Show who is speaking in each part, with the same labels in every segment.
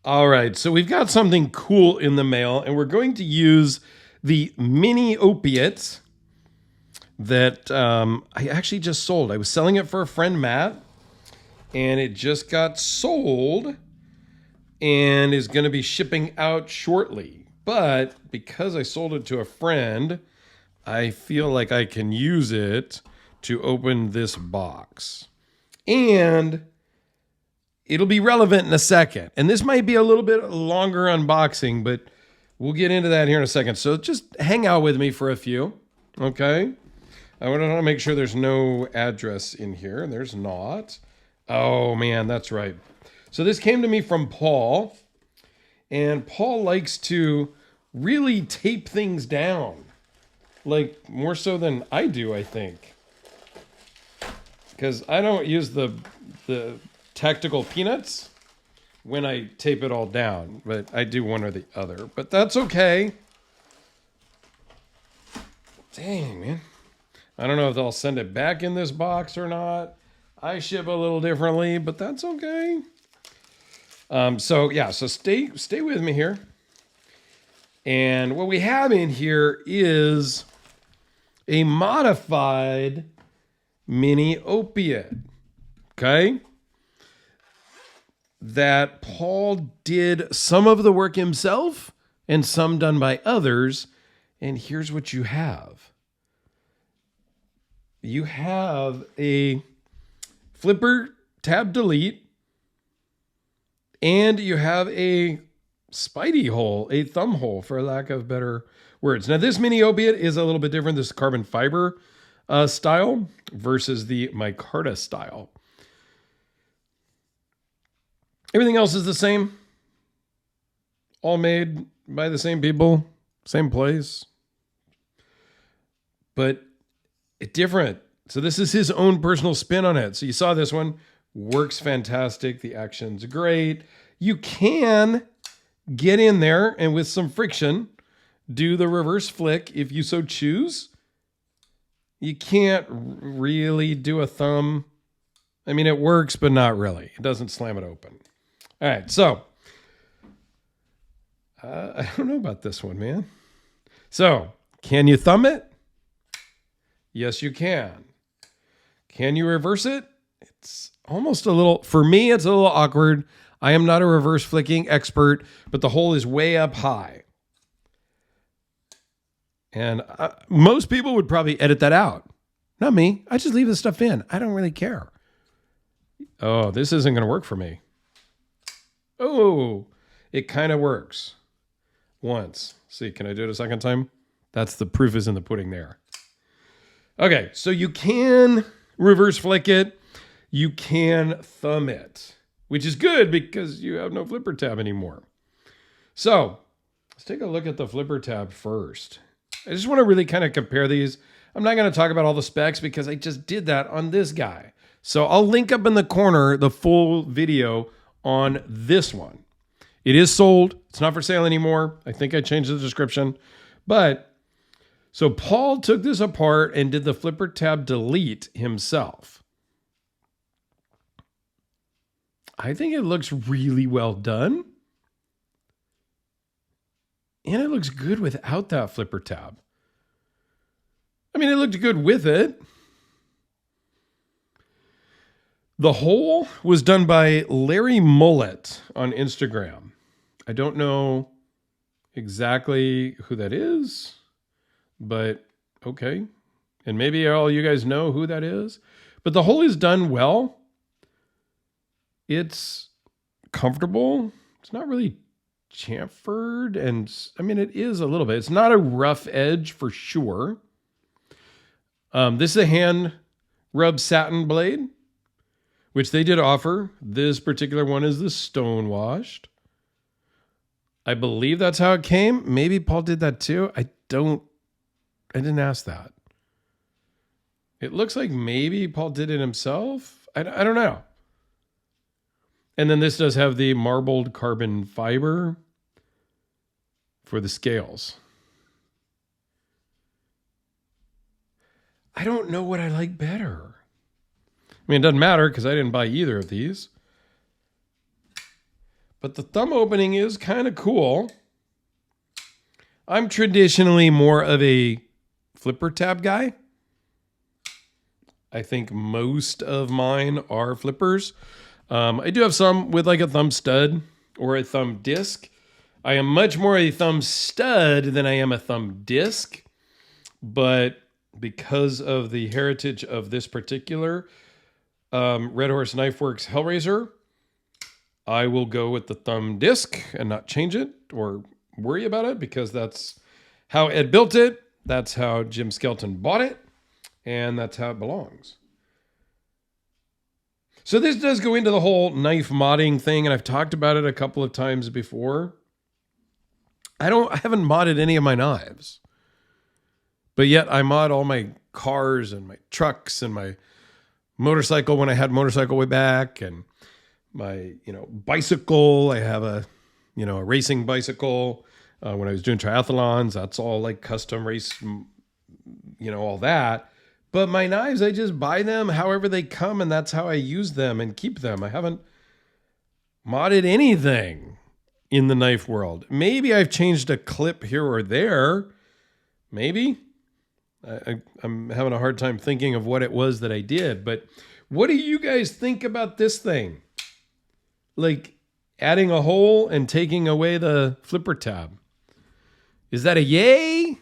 Speaker 1: All right, so we've got something cool in the mail, and we're going to use the mini opiate that I actually just sold. I was selling it for a friend, Matt, and it just got sold and is going to be shipping out shortly. But because I sold it to a friend, I feel like I can use it to open this box. And it'll be relevant in a second. And this might be a little bit longer unboxing, but we'll get into that here in a second. So just hang out with me for a few, okay? I want to make sure there's no address in here. There's not. Oh, man, that's right. So this came to me from Paul, and Paul likes to really tape things down, like more so than I do, I think. Because I don't use the tactical peanuts when I tape it all down, but I do one or the other. But that's okay. Dang, man. I don't know if they'll send it back in this box or not. I ship a little differently, but that's okay. So stay with me here. And what we have in here is a modified mini opiate. Okay? That Paul did some of the work himself and some done by others. And here's what you have. You have a flipper tab delete, and you have a spidey hole, a thumb hole, for lack of better words. Now, this mini opiate is a little bit different. This is carbon fiber style versus the micarta style. Everything else is the same. All made by the same people, same place. But it's different. So this is his own personal spin on it. So you saw this one. Works fantastic. The action's great. You can get in there and with some friction, do the reverse flick if you so choose. You can't really do a thumb. I mean, it works, but not really. It doesn't slam it open. All right, so I don't know about this one, man. So, can you thumb it? Yes, you can. Can you reverse it? It's almost a little, for me, it's a little awkward. I am not a reverse flicking expert, but the hole is way up high. And most people would probably edit that out. Not me. I just leave the stuff in. I don't really care. Oh, this isn't going to work for me. Oh, it kind of works once. See, can I do it a second time? That's the proof is in the pudding there. Okay, so you can reverse flick it. You can thumb it, which is good because you have no flipper tab anymore. So let's take a look at the flipper tab first. I just want to really kind of compare these. I'm not going to talk about all the specs because I just did that on this guy. So I'll link up in the corner the full video on this one. It is sold. It's not for sale anymore. I think I changed the description. But so Paul took this apart and did the flipper tab delete himself. I think it looks really well done. And it looks good without that flipper tab. I mean, it looked good with it. The hole was done by Larry Mullet on Instagram. I don't know exactly who that is, but okay. And maybe all you guys know who that is. But the hole is done well. It's comfortable. It's not really chamfered. And I mean, it is a little bit. It's not a rough edge for sure. This is a hand rub satin blade, which they did offer. This particular one is the stone washed. I believe that's how it came. Maybe Paul did that too. I didn't ask that. It looks like maybe Paul did it himself. I don't know. And then this does have the marbled carbon fiber for the scales. I don't know what I like better. I mean, it doesn't matter because I didn't buy either of these. but the thumb opening is kind of cool. I'm traditionally more of a flipper tab guy. I think most of mine are flippers. I do have some with like a thumb stud or a thumb disc. I am much more a thumb stud than I am a thumb disc, but because of the heritage of this particular Red Horse Knife Works Hellraiser, I will go with the thumb disc and not change it or worry about it, because that's how Ed built it. That's how Jim Skelton bought it. And that's how it belongs. So this does go into the whole knife modding thing, and I've talked about it a couple of times before. I haven't modded any of my knives, but yet I mod all my cars and my trucks and my motorcycle when I had motorcycle way back, and my, bicycle. I have a racing bicycle. When I was doing triathlons, that's all like custom race, all that. But my knives, I just buy them however they come, and that's how I use them and keep them. I haven't modded anything in the knife world. Maybe I've changed a clip here or there. Maybe. I'm having a hard time thinking of what it was that I did. But what do you guys think about this thing? Like adding a hole and taking away the flipper tab. Is that a yay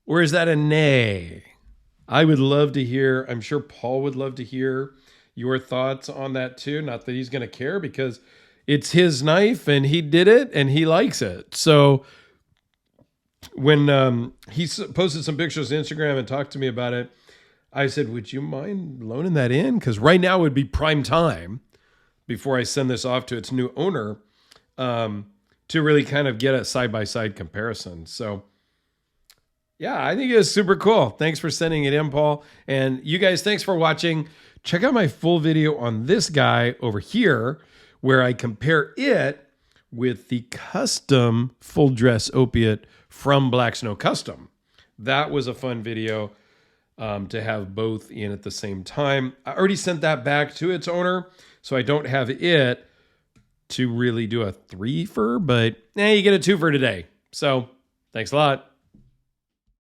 Speaker 1: or is that a nay? I would love to hear, I'm sure Paul would love to hear your thoughts on that too. Not that he's going to care, because it's his knife and he did it and he likes it. So when he posted some pictures on Instagram and talked to me about it, I said, would you mind loaning that in? Because right now would be prime time before I send this off to its new owner to really kind of get a side-by-side comparison. So yeah, I think it's super cool. Thanks for sending it in, Paul. And you guys, thanks for watching. Check out my full video on this guy over here, where I compare it with the custom full dress opiate from Black Snow Custom. That was a fun video to have both in at the same time. I already sent that back to its owner, so I don't have it to really do a 3-fer, but you get a 2-fer today. So thanks a lot.